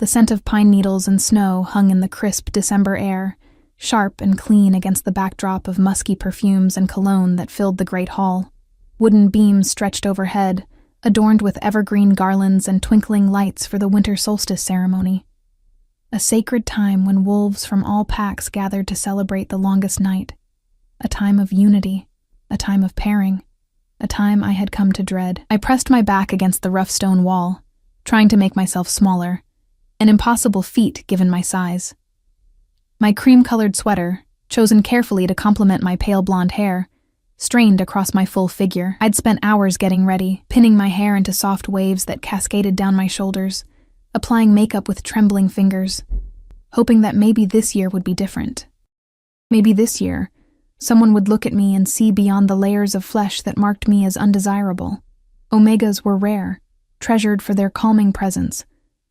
The scent of pine needles and snow hung in the crisp December air, sharp and clean against the backdrop of musky perfumes and cologne that filled the great hall. Wooden beams stretched overhead, adorned with evergreen garlands and twinkling lights for the winter solstice ceremony. A sacred time when wolves from all packs gathered to celebrate the longest night. A time of unity, a time of pairing, a time I had come to dread. I pressed my back against the rough stone wall, trying to make myself smaller, an impossible feat given my size. My cream-colored sweater, chosen carefully to complement my pale blonde hair, strained across my full figure. I'd spent hours getting ready, pinning my hair into soft waves that cascaded down my shoulders, applying makeup with trembling fingers, hoping that maybe this year would be different. Maybe this year, someone would look at me and see beyond the layers of flesh that marked me as undesirable. Omegas were rare, treasured for their calming presence,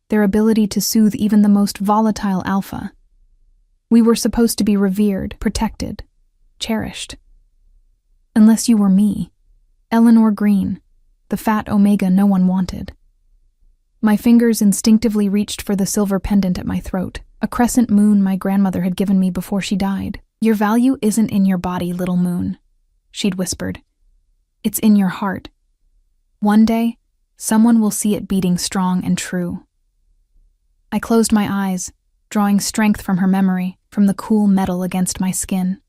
their ability to soothe even the most volatile alpha. We were supposed to be revered, protected, cherished. Unless you were me, Eleanor Green, the fat Omega no one wanted. My fingers instinctively reached for the silver pendant at my throat, a crescent moon my grandmother had given me before she died. "Your value isn't in your body, little moon," she'd whispered. "It's in your heart. One day, someone will see it beating strong and true." I closed my eyes, drawing strength from her memory, from the cool metal against my skin.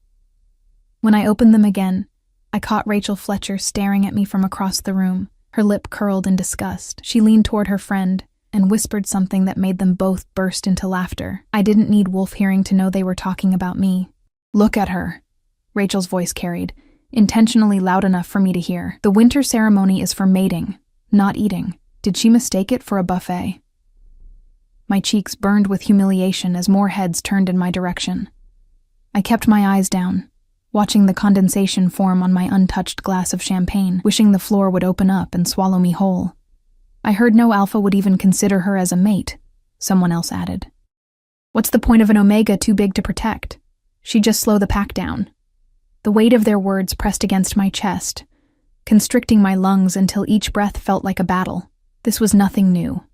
When I opened them again, I caught Rachel Fletcher staring at me from across the room, her lip curled in disgust. She leaned toward her friend and whispered something that made them both burst into laughter. I didn't need wolf hearing to know they were talking about me. "Look at her," Rachel's voice carried, intentionally loud enough for me to hear. "The winter ceremony is for mating, not eating. Did she mistake it for a buffet?" My cheeks burned with humiliation as more heads turned in my direction. I kept my eyes down, watching the condensation form on my untouched glass of champagne, wishing the floor would open up and swallow me whole. "I heard no alpha would even consider her as a mate," someone else added. "What's the point of an Omega too big to protect? She'd just slow the pack down." The weight of their words pressed against my chest, constricting my lungs until each breath felt like a battle. This was nothing new.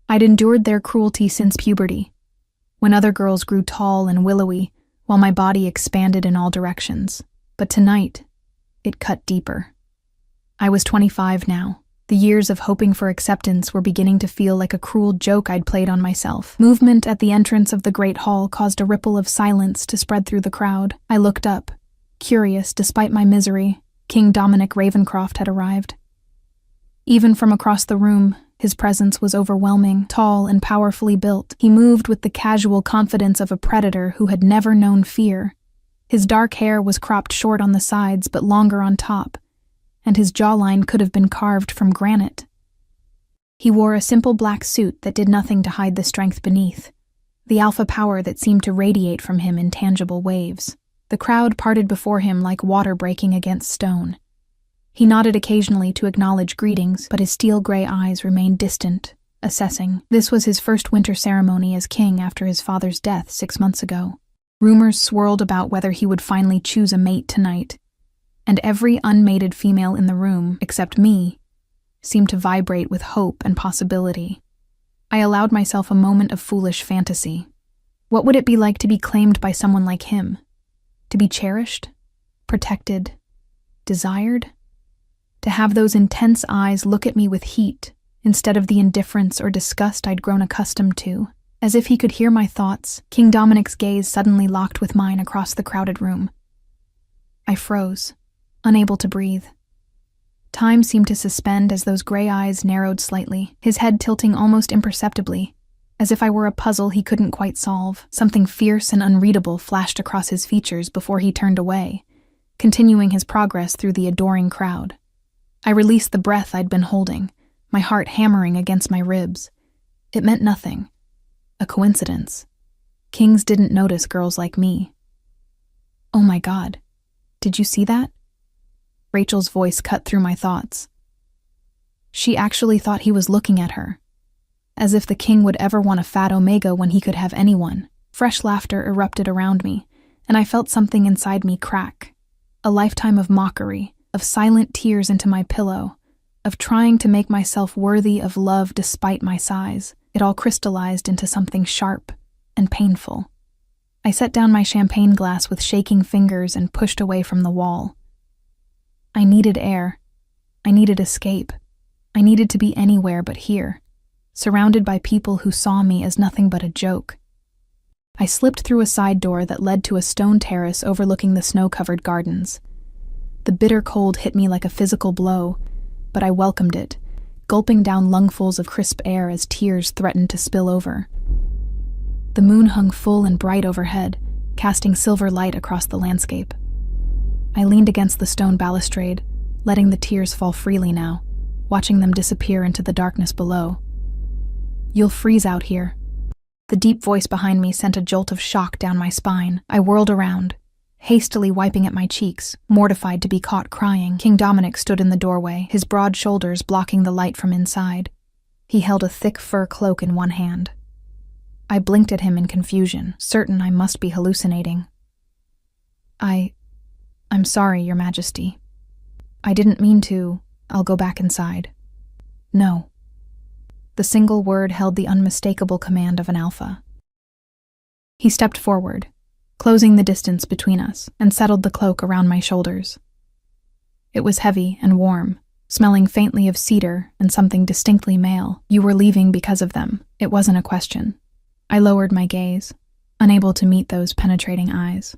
I'd endured their cruelty since puberty, when other girls grew tall and willowy, while my body expanded in all directions. But tonight, it cut deeper. I was 25 now. The years of hoping for acceptance were beginning to feel like a cruel joke I'd played on myself. Movement at the entrance of the great hall caused a ripple of silence to spread through the crowd. I looked up, curious despite my misery. King Dominic Ravencroft had arrived. Even from across the room, his presence was overwhelming. Tall and powerfully built, he moved with the casual confidence of a predator who had never known fear. His dark hair was cropped short on the sides but longer on top, and his jawline could have been carved from granite. He wore a simple black suit that did nothing to hide the strength beneath, the alpha power that seemed to radiate from him in tangible waves. The crowd parted before him like water breaking against stone. He nodded occasionally to acknowledge greetings, but his steel-gray eyes remained distant, assessing. This was his first winter ceremony as king after his father's death 6 months ago. Rumors swirled about whether he would finally choose a mate tonight, and every unmated female in the room, except me, seemed to vibrate with hope and possibility. I allowed myself a moment of foolish fantasy. What would it be like to be claimed by someone like him? To be cherished? Protected? Desired? To have those intense eyes look at me with heat, instead of the indifference or disgust I'd grown accustomed to. As if he could hear my thoughts, King Dominic's gaze suddenly locked with mine across the crowded room. I froze, unable to breathe. Time seemed to suspend as those gray eyes narrowed slightly, his head tilting almost imperceptibly, as if I were a puzzle he couldn't quite solve. Something fierce and unreadable flashed across his features before he turned away, continuing his progress through the adoring crowd. I released the breath I'd been holding, my heart hammering against my ribs. It meant nothing. A coincidence. Kings didn't notice girls like me. "Oh my God, did you see that?" Rachel's voice cut through my thoughts. She actually thought he was looking at her, as if the king would ever want a fat Omega when he could have anyone. Fresh laughter erupted around me, and I felt something inside me crack. A lifetime of mockery, of silent tears into my pillow, of trying to make myself worthy of love despite my size. It all crystallized into something sharp and painful. I set down my champagne glass with shaking fingers and pushed away from the wall. I needed air. I needed escape. I needed to be anywhere but here, surrounded by people who saw me as nothing but a joke. I slipped through a side door that led to a stone terrace overlooking the snow-covered gardens. The bitter cold hit me like a physical blow, but I welcomed it, gulping down lungfuls of crisp air as tears threatened to spill over. The moon hung full and bright overhead, casting silver light across the landscape. I leaned against the stone balustrade, letting the tears fall freely now, watching them disappear into the darkness below. "You'll freeze out here." The deep voice behind me sent a jolt of shock down my spine. I whirled around, hastily wiping at my cheeks, mortified to be caught crying. King Dominic stood in the doorway, his broad shoulders blocking the light from inside. He held a thick fur cloak in one hand. I blinked at him in confusion, certain I must be hallucinating. I'm sorry, Your Majesty. I didn't mean to. I'll go back inside." "No." The single word held the unmistakable command of an alpha. He stepped forward, closing the distance between us, and settled the cloak around my shoulders. It was heavy and warm, smelling faintly of cedar and something distinctly male. "You were leaving because of them." It wasn't a question. I lowered my gaze, unable to meet those penetrating eyes.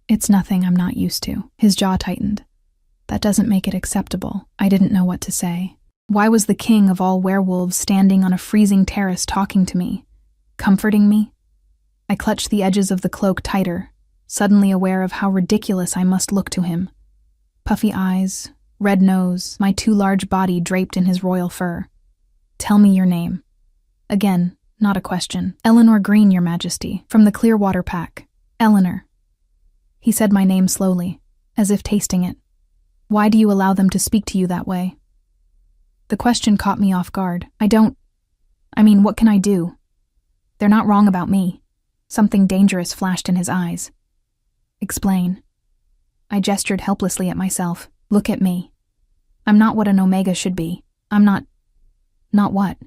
"It's nothing I'm not used to." His jaw tightened. "That doesn't make it acceptable." I didn't know what to say. Why was the king of all werewolves standing on a freezing terrace talking to me, comforting me? I clutched the edges of the cloak tighter, suddenly aware of how ridiculous I must look to him. Puffy eyes, red nose, my too large body draped in his royal fur. "Tell me your name." Again, not a question. "Eleanor Green, Your Majesty, from the Clearwater Pack. Eleanor." He said my name slowly, as if tasting it. "Why do you allow them to speak to you that way?" The question caught me off guard. What can I do? They're not wrong about me. Something dangerous flashed in his eyes. "Explain." I gestured helplessly at myself. "Look at me. I'm not what an Omega should be. I'm not... Not what?"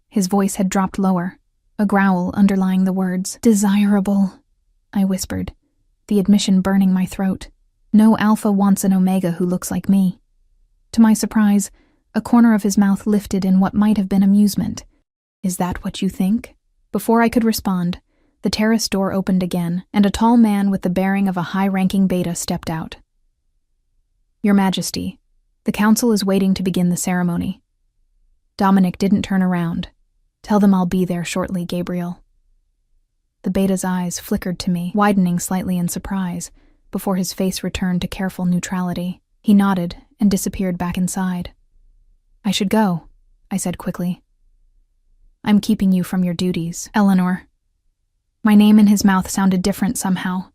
His voice had dropped lower, a growl underlying the words. "Desirable," I whispered, the admission burning my throat. "No alpha wants an Omega who looks like me." To my surprise, a corner of his mouth lifted in what might have been amusement. "Is that what you think?" Before I could respond, the terrace door opened again, and a tall man with the bearing of a high-ranking beta stepped out. "Your Majesty, the council is waiting to begin the ceremony." Dominic didn't turn around. "Tell them I'll be there shortly, Gabriel." The beta's eyes flickered to me, widening slightly in surprise, before his face returned to careful neutrality. He nodded and disappeared back inside. "I should go," I said quickly. "I'm keeping you from your duties, Eleanor." My name in his mouth sounded different somehow,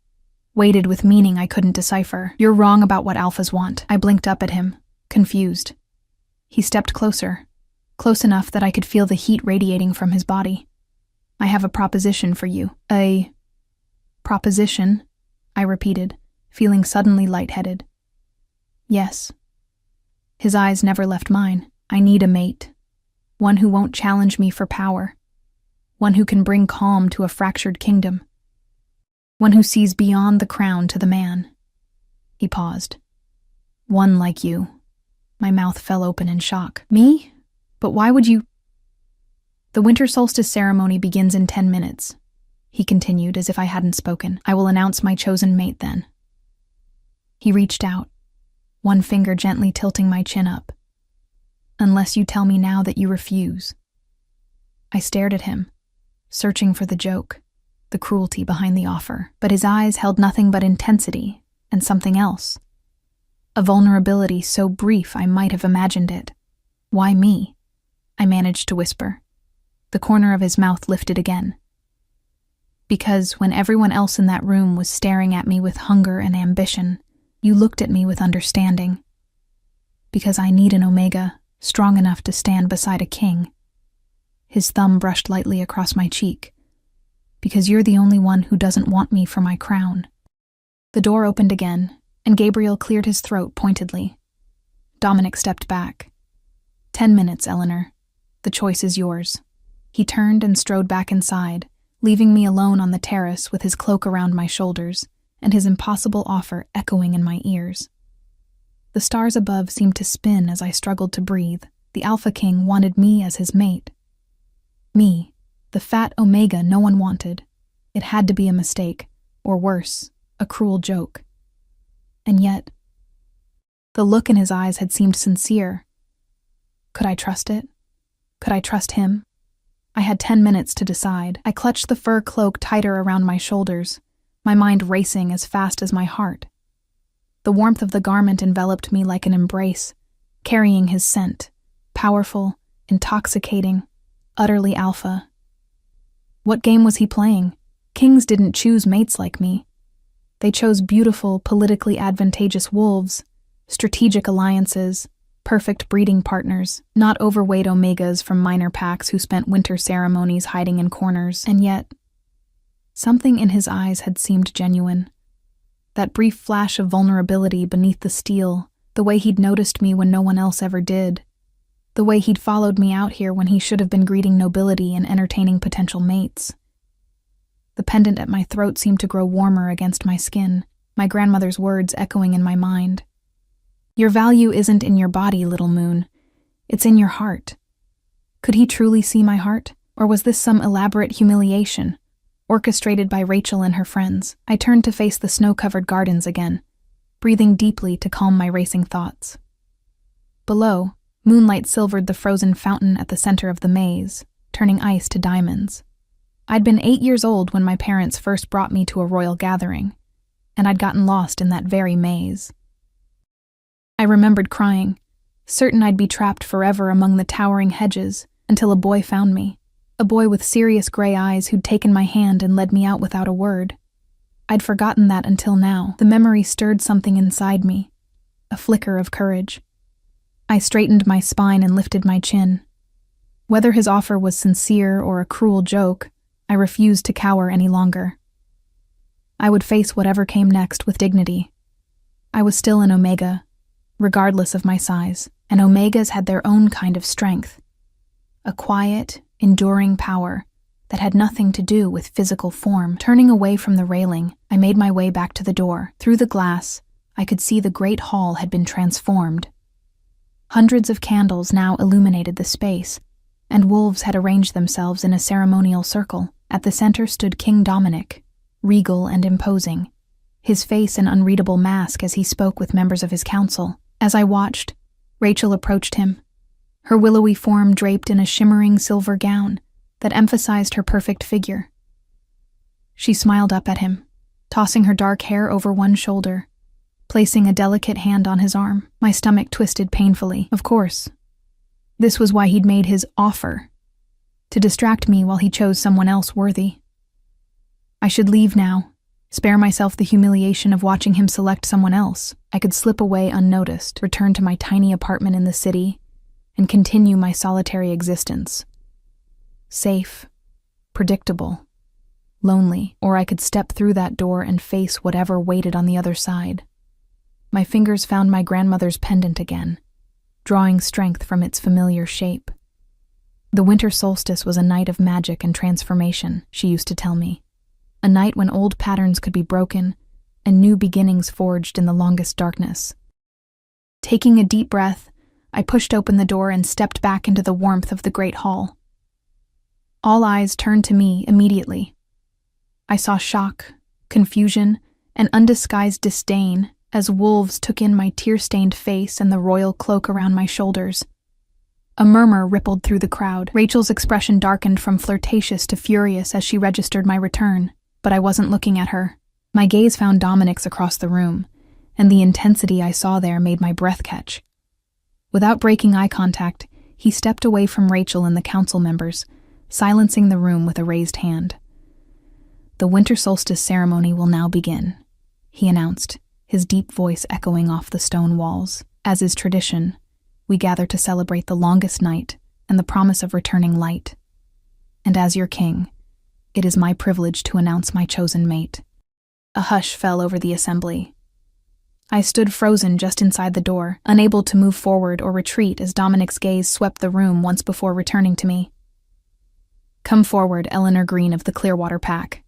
weighted with meaning I couldn't decipher. "You're wrong about what alphas want." I blinked up at him, confused. He stepped closer, close enough that I could feel the heat radiating from his body. "I have a proposition for you." "A proposition?" I repeated, feeling suddenly lightheaded. "Yes." His eyes never left mine. "I need a mate. One who won't challenge me for power. One who can bring calm to a fractured kingdom. One who sees beyond the crown to the man." He paused. "One like you." My mouth fell open in shock. "Me? But why would you—" "The winter solstice ceremony begins in 10 minutes, he continued as if I hadn't spoken. "I will announce my chosen mate then." He reached out, one finger gently tilting my chin up. "Unless you tell me now that you refuse." I stared at him, searching for the joke, the cruelty behind the offer, but his eyes held nothing but intensity and something else. A vulnerability so brief I might have imagined it. "Why me?" I managed to whisper. The corner of his mouth lifted again. "Because when everyone else in that room was staring at me with hunger and ambition, you looked at me with understanding. Because I need an Omega strong enough to stand beside a king." His thumb brushed lightly across my cheek. "Because you're the only one who doesn't want me for my crown." The door opened again, and Gabriel cleared his throat pointedly. Dominic stepped back. 10 minutes, Eleanor. The choice is yours." He turned and strode back inside, leaving me alone on the terrace with his cloak around my shoulders and his impossible offer echoing in my ears. The stars above seemed to spin as I struggled to breathe. The Alpha King wanted me as his mate. Me, the fat Omega no one wanted. It had to be a mistake, or worse, a cruel joke. And yet, the look in his eyes had seemed sincere. Could I trust it? Could I trust him? I had 10 minutes to decide. I clutched the fur cloak tighter around my shoulders, my mind racing as fast as my heart. The warmth of the garment enveloped me like an embrace, carrying his scent, powerful, intoxicating, utterly alpha. What game was he playing? Kings didn't choose mates like me. They chose beautiful, politically advantageous wolves, strategic alliances, perfect breeding partners, not overweight Omegas from minor packs who spent winter ceremonies hiding in corners. And yet, something in his eyes had seemed genuine. That brief flash of vulnerability beneath the steel, the way he'd noticed me when no one else ever did, the way he'd followed me out here when he should have been greeting nobility and entertaining potential mates. The pendant at my throat seemed to grow warmer against my skin, my grandmother's words echoing in my mind. Your value isn't in your body, little moon. It's in your heart. Could he truly see my heart? Or was this some elaborate humiliation, orchestrated by Rachel and her friends? I turned to face the snow-covered gardens again, breathing deeply to calm my racing thoughts. Below, moonlight silvered the frozen fountain at the center of the maze, turning ice to diamonds. I'd been 8 years old when my parents first brought me to a royal gathering, and I'd gotten lost in that very maze. I remembered crying, certain I'd be trapped forever among the towering hedges until a boy found me, a boy with serious gray eyes who'd taken my hand and led me out without a word. I'd forgotten that until now. The memory stirred something inside me, a flicker of courage. I straightened my spine and lifted my chin. Whether his offer was sincere or a cruel joke, I refused to cower any longer. I would face whatever came next with dignity. I was still an Omega, regardless of my size, and Omegas had their own kind of strength, a quiet, enduring power that had nothing to do with physical form. Turning away from the railing, I made my way back to the door. Through the glass, I could see the great hall had been transformed. Hundreds of candles now illuminated the space, and wolves had arranged themselves in a ceremonial circle. At the center stood King Dominic, regal and imposing, his face an unreadable mask as he spoke with members of his council. As I watched, Rachel approached him, her willowy form draped in a shimmering silver gown that emphasized her perfect figure. She smiled up at him, tossing her dark hair over one shoulder, placing a delicate hand on his arm. My stomach twisted painfully. Of course, this was why he'd made his offer, to distract me while he chose someone else worthy. I should leave now, spare myself the humiliation of watching him select someone else. I could slip away unnoticed, return to my tiny apartment in the city, and continue my solitary existence. Safe, predictable, lonely, or I could step through that door and face whatever waited on the other side. My fingers found my grandmother's pendant again, drawing strength from its familiar shape. The winter solstice was a night of magic and transformation, she used to tell me. A night when old patterns could be broken and new beginnings forged in the longest darkness. Taking a deep breath, I pushed open the door and stepped back into the warmth of the great hall. All eyes turned to me immediately. I saw shock, confusion, and undisguised disdain as wolves took in my tear-stained face and the royal cloak around my shoulders. A murmur rippled through the crowd. Rachel's expression darkened from flirtatious to furious as she registered my return, but I wasn't looking at her. My gaze found Dominic's across the room, and the intensity I saw there made my breath catch. Without breaking eye contact, he stepped away from Rachel and the council members, silencing the room with a raised hand. The winter solstice ceremony will now begin, he announced, his deep voice echoing off the stone walls. As is tradition, we gather to celebrate the longest night and the promise of returning light. And as your king, it is my privilege to announce my chosen mate. A hush fell over the assembly. I stood frozen just inside the door, unable to move forward or retreat as Dominic's gaze swept the room once before returning to me. "Come forward, Eleanor Green of the Clearwater Pack,"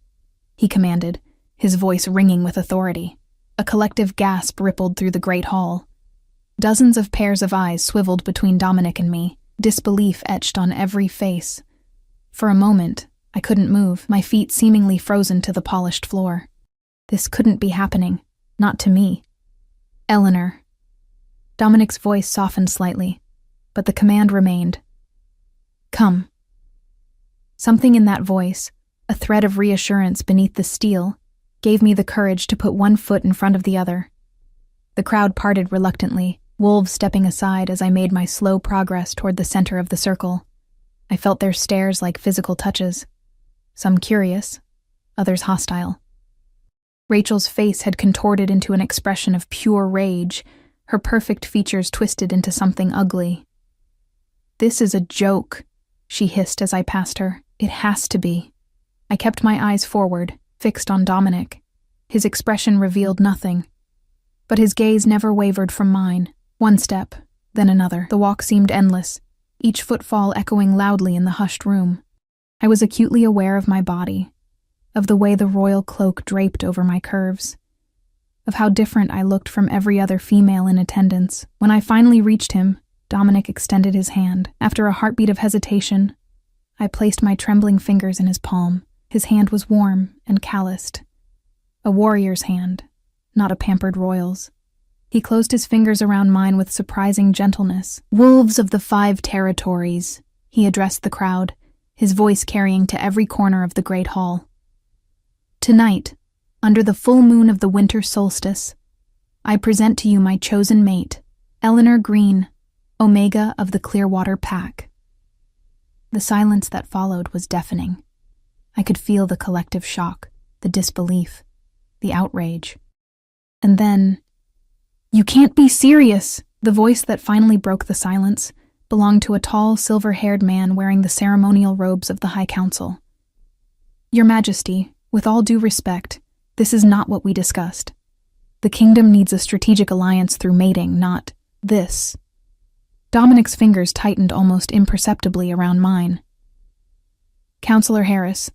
he commanded, his voice ringing with authority. A collective gasp rippled through the great hall. Dozens of pairs of eyes swiveled between Dominic and me, disbelief etched on every face. For a moment, I couldn't move, my feet seemingly frozen to the polished floor. This couldn't be happening. Not to me. "Eleanor." Dominic's voice softened slightly, but the command remained. "Come." Something in that voice, a thread of reassurance beneath the steel, gave me the courage to put one foot in front of the other. The crowd parted reluctantly, wolves stepping aside as I made my slow progress toward the center of the circle. I felt their stares like physical touches, some curious, others hostile. Rachel's face had contorted into an expression of pure rage, her perfect features twisted into something ugly. "This is a joke," she hissed as I passed her. "It has to be." I kept my eyes forward, fixed on Dominic. His expression revealed nothing, but his gaze never wavered from mine. One step, then another. The walk seemed endless, each footfall echoing loudly in the hushed room. I was acutely aware of my body, of the way the royal cloak draped over my curves, of how different I looked from every other female in attendance. When I finally reached him, Dominic extended his hand. After a heartbeat of hesitation, I placed my trembling fingers in his palm. His hand was warm and calloused. A warrior's hand, not a pampered royal's. He closed his fingers around mine with surprising gentleness. "Wolves of the 5 territories," he addressed the crowd, his voice carrying to every corner of the great hall. "Tonight, under the full moon of the winter solstice, I present to you my chosen mate, Eleanor Green, Omega of the Clearwater Pack." The silence that followed was deafening. I could feel the collective shock, the disbelief, the outrage. And then, "You can't be serious!" The voice that finally broke the silence belonged to a tall, silver-haired man wearing the ceremonial robes of the High Council. "Your Majesty, with all due respect, this is not what we discussed. The kingdom needs a strategic alliance through mating, not this." Dominic's fingers tightened almost imperceptibly around mine. "Counselor Harris,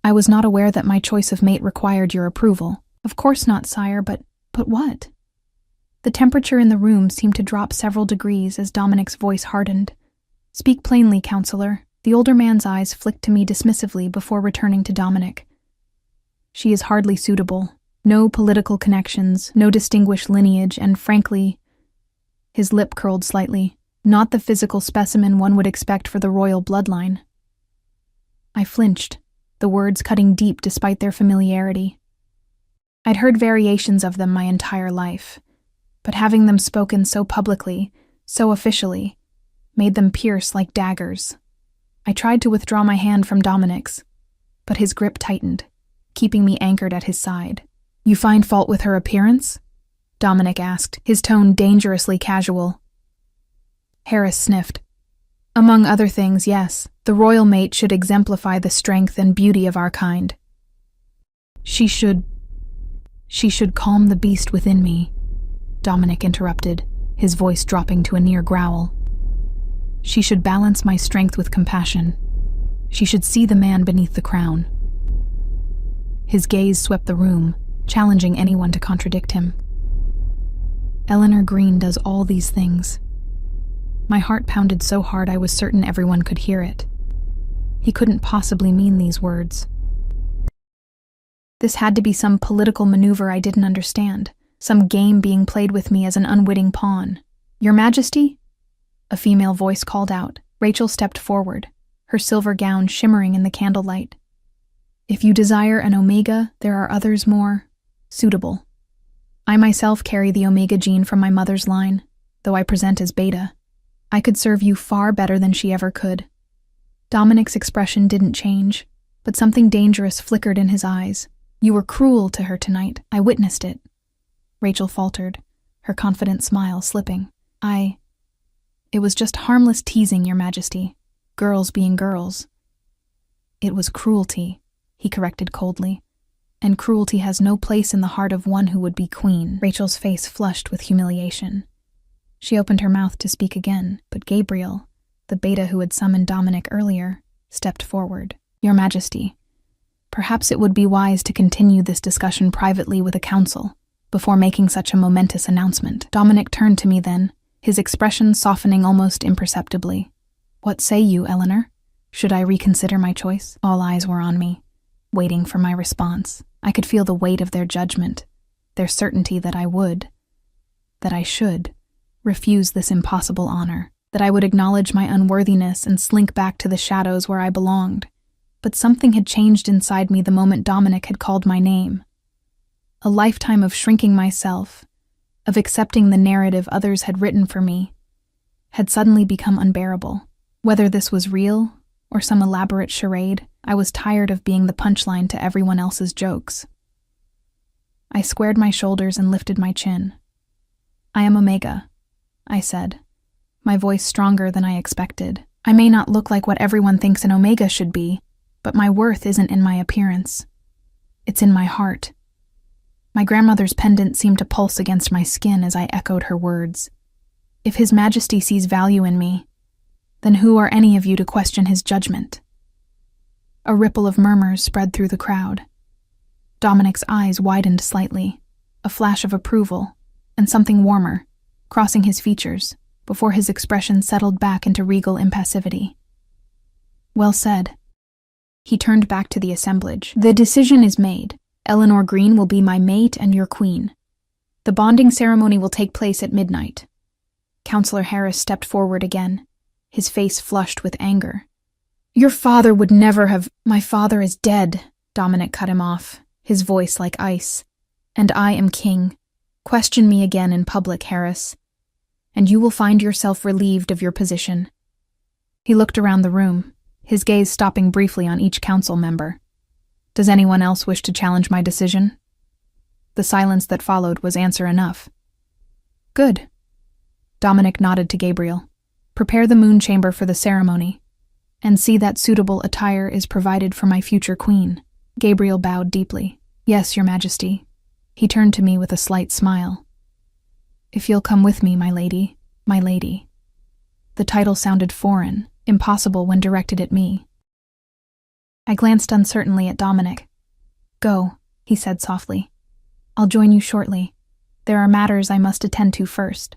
I was not aware that my choice of mate required your approval." "Of course not, sire, but what?" The temperature in the room seemed to drop several degrees as Dominic's voice hardened. "Speak plainly, counselor." The older man's eyes flicked to me dismissively before returning to Dominic. "She is hardly suitable. No political connections, no distinguished lineage, and frankly," his lip curled slightly, "not the physical specimen one would expect for the royal bloodline." I flinched, the words cutting deep despite their familiarity. I'd heard variations of them my entire life, but having them spoken so publicly, so officially, made them pierce like daggers. I tried to withdraw my hand from Dominic's, but his grip tightened, keeping me anchored at his side. "You find fault with her appearance?" Dominic asked, his tone dangerously casual. Harris sniffed. "Among other things, yes. The royal mate should exemplify the strength and beauty of our kind. She should calm the beast within me," Dominic interrupted, his voice dropping to a near growl. "She should balance my strength with compassion. She should see the man beneath the crown." His gaze swept the room, challenging anyone to contradict him. "Eleanor Green does all these things." My heart pounded so hard I was certain everyone could hear it. He couldn't possibly mean these words. This had to be some political maneuver I didn't understand, some game being played with me as an unwitting pawn. "Your Majesty?" A female voice called out. Rachel stepped forward, her silver gown shimmering in the candlelight. "If you desire an Omega, there are others more suitable. I myself carry the Omega gene from my mother's line, though I present as Beta. I could serve you far better than she ever could." Dominic's expression didn't change, but something dangerous flickered in his eyes. "You were cruel to her tonight. I witnessed it." Rachel faltered, her confident smile slipping. It was just harmless teasing, Your Majesty. Girls being girls." "It was cruelty," he corrected coldly. "And cruelty has no place in the heart of one who would be queen." Rachel's face flushed with humiliation. She opened her mouth to speak again, but Gabriel, the Beta who had summoned Dominic earlier, stepped forward. Your Majesty, perhaps it would be wise to continue this discussion privately with a council before making such a momentous announcement. Dominic turned to me then, his expression softening almost imperceptibly. What say you, Eleanor? Should I reconsider my choice? All eyes were on me, waiting for my response. I could feel the weight of their judgment, their certainty that I should, refuse this impossible honor, that I would acknowledge my unworthiness and slink back to the shadows where I belonged. But something had changed inside me the moment Dominic had called my name. A lifetime of shrinking myself, of accepting the narrative others had written for me, had suddenly become unbearable. Whether this was real or some elaborate charade, I was tired of being the punchline to everyone else's jokes. I squared my shoulders and lifted my chin. I am Omega, I said, my voice stronger than I expected. I may not look like what everyone thinks an Omega should be, but my worth isn't in my appearance. It's in my heart. My grandmother's pendant seemed to pulse against my skin as I echoed her words. If His Majesty sees value in me, then who are any of you to question his judgment? A ripple of murmurs spread through the crowd. Dominic's eyes widened slightly, a flash of approval, and something warmer, crossing his features, before his expression settled back into regal impassivity. Well said. He turned back to the assemblage. The decision is made. Eleanor Green will be my mate and your queen. The bonding ceremony will take place at midnight. Counselor Harris stepped forward again, his face flushed with anger. Your father would never have— My father is dead, Dominic cut him off, his voice like ice. And I am king. Question me again in public, Harris, and you will find yourself relieved of your position. He looked around the room, his gaze stopping briefly on each council member. Does anyone else wish to challenge my decision? The silence that followed was answer enough. Good. Dominic nodded to Gabriel. Prepare the moon chamber for the ceremony, and see that suitable attire is provided for my future queen. Gabriel bowed deeply. Yes, Your Majesty. He turned to me with a slight smile. If you'll come with me, my lady, my lady. The title sounded foreign, impossible when directed at me. I glanced uncertainly at Dominic. Go, he said softly. I'll join you shortly. There are matters I must attend to first.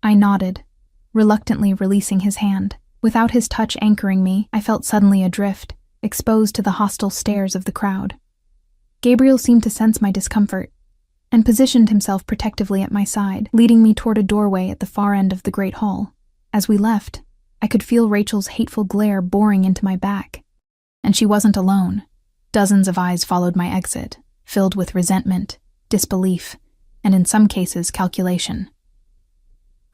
I nodded, reluctantly releasing his hand. Without his touch anchoring me, I felt suddenly adrift, exposed to the hostile stares of the crowd. Gabriel seemed to sense my discomfort, and positioned himself protectively at my side, leading me toward a doorway at the far end of the great hall. As we left, I could feel Rachel's hateful glare boring into my back. And she wasn't alone. Dozens of eyes followed my exit, filled with resentment, disbelief, and in some cases, calculation.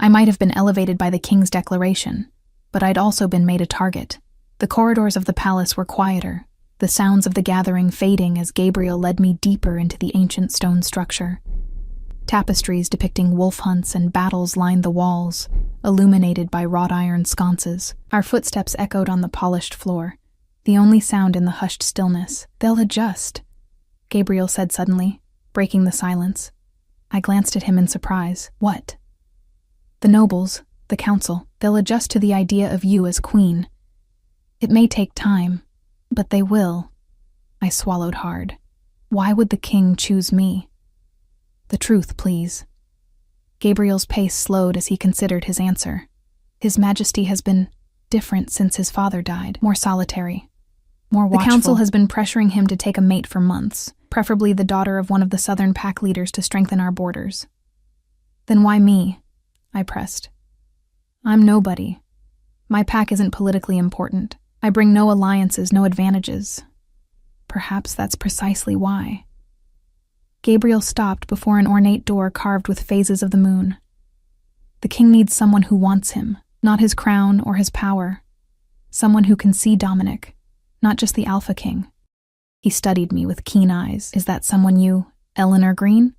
I might have been elevated by the king's declaration, but I'd also been made a target. The corridors of the palace were quieter, the sounds of the gathering fading as Gabriel led me deeper into the ancient stone structure. Tapestries depicting wolf hunts and battles lined the walls, illuminated by wrought iron sconces. Our footsteps echoed on the polished floor, the only sound in the hushed stillness. They'll adjust, Gabriel said suddenly, breaking the silence. I glanced at him in surprise. What? The nobles, the council, they'll adjust to the idea of you as queen. It may take time, but they will. I swallowed hard. Why would the king choose me? The truth, please. Gabriel's pace slowed as he considered his answer. His Majesty has been different since his father died, more solitary, more watchful. The council has been pressuring him to take a mate for months, preferably the daughter of one of the southern pack leaders to strengthen our borders. Then why me? I pressed. I'm nobody. My pack isn't politically important. I bring no alliances, no advantages. Perhaps that's precisely why. Gabriel stopped before an ornate door carved with phases of the moon. The king needs someone who wants him, not his crown or his power. Someone who can see Dominic, not just the Alpha King. He studied me with keen eyes. Is that someone you, Eleanor Green?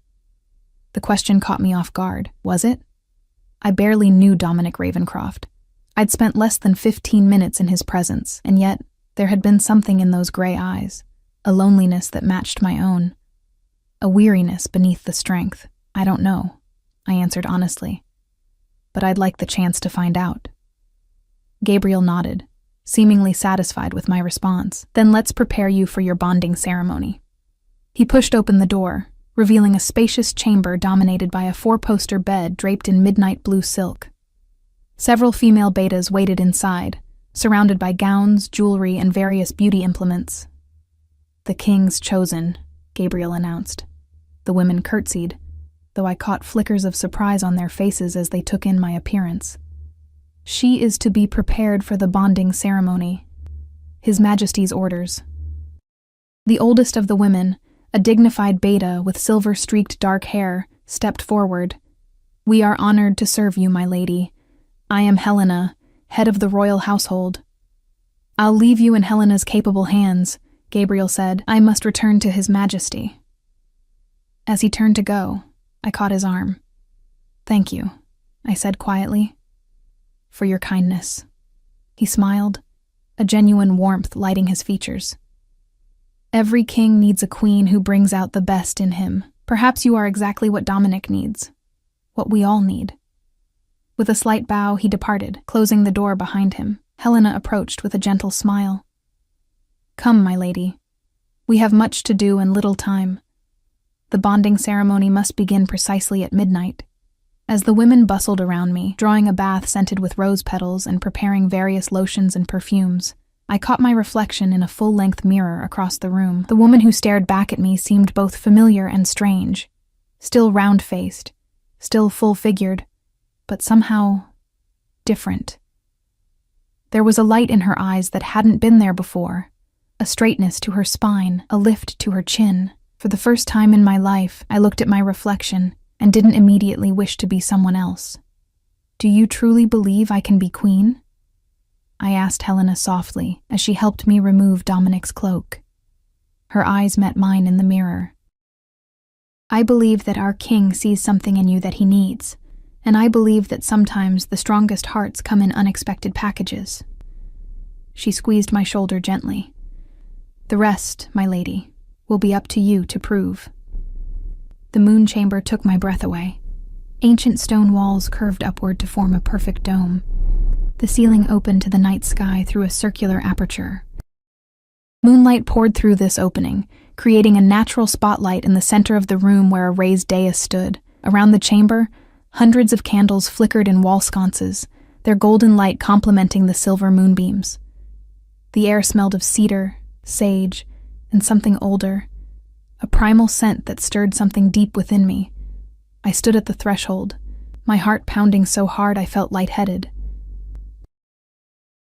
The question caught me off guard. Was it? I barely knew Dominic Ravencroft. I'd spent less than 15 minutes in his presence, and yet there had been something in those gray eyes, a loneliness that matched my own, a weariness beneath the strength. I don't know, I answered honestly, but I'd like the chance to find out. Gabriel nodded, seemingly satisfied with my response. "Then let's prepare you for your bonding ceremony." He pushed open the door, revealing a spacious chamber dominated by a four-poster bed draped in midnight blue silk. Several female betas waited inside, surrounded by gowns, jewelry, and various beauty implements. "The king's chosen," Gabriel announced. The women curtsied, though I caught flickers of surprise on their faces as they took in my appearance. "She is to be prepared for the bonding ceremony. His Majesty's orders." The oldest of the women, a dignified beta with silver-streaked dark hair, stepped forward. "We are honored to serve you, my lady. I am Helena, head of the royal household." "I'll leave you in Helena's capable hands," Gabriel said. "I must return to His Majesty." As he turned to go, I caught his arm. "Thank you," I said quietly, "for your kindness." He smiled, a genuine warmth lighting his features. "Every king needs a queen who brings out the best in him. Perhaps you are exactly what Dominic needs, what we all need." With a slight bow, he departed, closing the door behind him. Helena approached with a gentle smile. "Come, my lady. We have much to do and little time. The bonding ceremony must begin precisely at midnight." As the women bustled around me, drawing a bath scented with rose petals and preparing various lotions and perfumes, I caught my reflection in a full-length mirror across the room. The woman who stared back at me seemed both familiar and strange, still round-faced, still full-figured, but somehow different. There was a light in her eyes that hadn't been there before, a straightness to her spine, a lift to her chin. For the first time in my life, I looked at my reflection and didn't immediately wish to be someone else. "Do you truly believe I can be queen?" I asked Helena softly as she helped me remove Dominic's cloak. Her eyes met mine in the mirror. "I believe that our king sees something in you that he needs, and I believe that sometimes the strongest hearts come in unexpected packages." She squeezed my shoulder gently. "The rest, my lady, will be up to you to prove." The moon chamber took my breath away. Ancient stone walls curved upward to form a perfect dome. The ceiling opened to the night sky through a circular aperture. Moonlight poured through this opening, creating a natural spotlight in the center of the room where a raised dais stood. Around the chamber, hundreds of candles flickered in wall sconces, their golden light complementing the silver moonbeams. The air smelled of cedar, sage, and something older, a primal scent that stirred something deep within me. I stood at the threshold, my heart pounding so hard I felt lightheaded.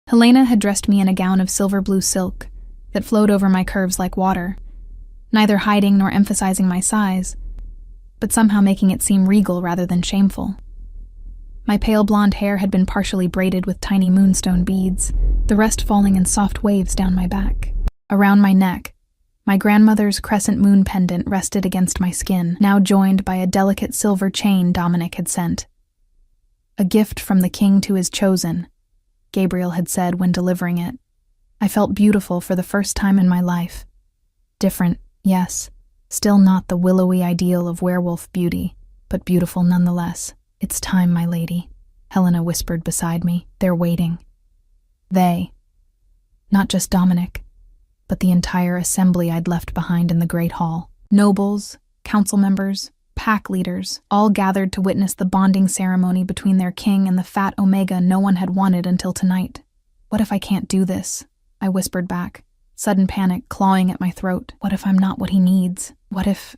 Helena had dressed me in a gown of silver blue silk that flowed over my curves like water, neither hiding nor emphasizing my size, but somehow making it seem regal rather than shameful. My pale blonde hair had been partially braided with tiny moonstone beads, the rest falling in soft waves down my back. Around my neck, my grandmother's crescent moon pendant rested against my skin, now joined by a delicate silver chain Dominic had sent. "A gift from the king to his chosen," Gabriel had said when delivering it. I felt beautiful for the first time in my life. Different, yes, still not the willowy ideal of werewolf beauty, but beautiful nonetheless. "It's time, my lady," Helena whispered beside me. "They're waiting." They. Not just Dominic, but the entire assembly I'd left behind in the Great Hall. Nobles, council members, pack leaders, all gathered to witness the bonding ceremony between their king and the fat Omega no one had wanted until tonight. "What if I can't do this?" I whispered back, sudden panic clawing at my throat. "What if I'm not what he needs? What if—"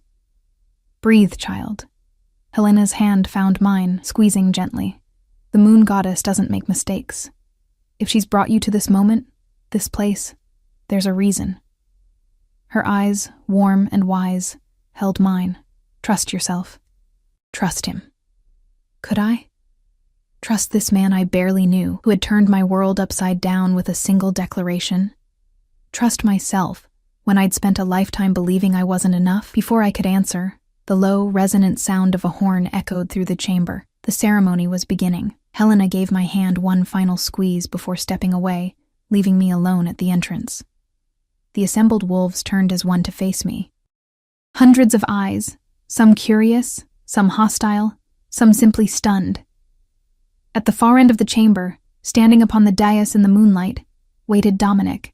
"Breathe, child." Helena's hand found mine, squeezing gently. "The moon goddess doesn't make mistakes. If she's brought you to this moment, this place, there's a reason." Her eyes, warm and wise, held mine. "Trust yourself. Trust him." Could I? Trust this man I barely knew, who had turned my world upside down with a single declaration? Trust myself, when I'd spent a lifetime believing I wasn't enough? Before I could answer, the low, resonant sound of a horn echoed through the chamber. The ceremony was beginning. Helena gave my hand one final squeeze before stepping away, leaving me alone at the entrance. The assembled wolves turned as one to face me. Hundreds of eyes, some curious, some hostile, some simply stunned. At the far end of the chamber, standing upon the dais in the moonlight, waited Dominic.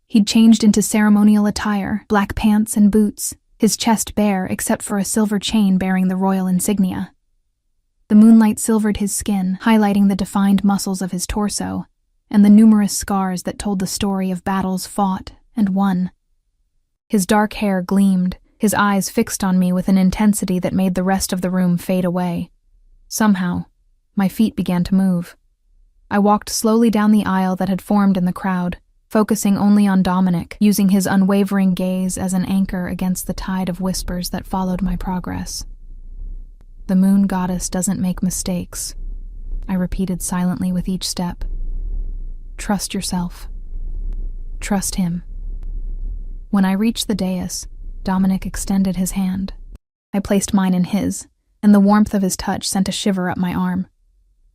He'd changed into ceremonial attire, black pants and boots, his chest bare except for a silver chain bearing the royal insignia. The moonlight silvered his skin, highlighting the defined muscles of his torso and the numerous scars that told the story of battles fought and won. His dark hair gleamed, his eyes fixed on me with an intensity that made the rest of the room fade away. Somehow, my feet began to move. I walked slowly down the aisle that had formed in the crowd, focusing only on Dominic, using his unwavering gaze as an anchor against the tide of whispers that followed my progress. "The moon goddess doesn't make mistakes," I repeated silently with each step. "Trust yourself. Trust him." When I reached the dais, Dominic extended his hand. I placed mine in his, and the warmth of his touch sent a shiver up my arm.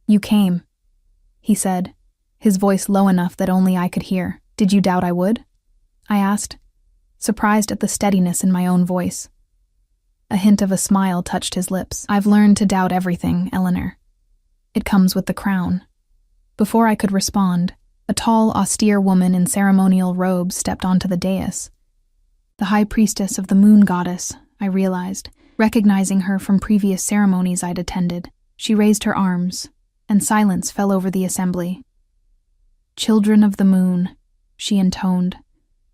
"You came," he said, his voice low enough that only I could hear. "Did you doubt I would?" I asked, surprised at the steadiness in my own voice. A hint of a smile touched his lips. "I've learned to doubt everything, Eleanor. It comes with the crown." Before I could respond, a tall, austere woman in ceremonial robes stepped onto the dais. The high priestess of the moon goddess, I realized, recognizing her from previous ceremonies I'd attended. She raised her arms, and silence fell over the assembly. "Children of the moon," she intoned,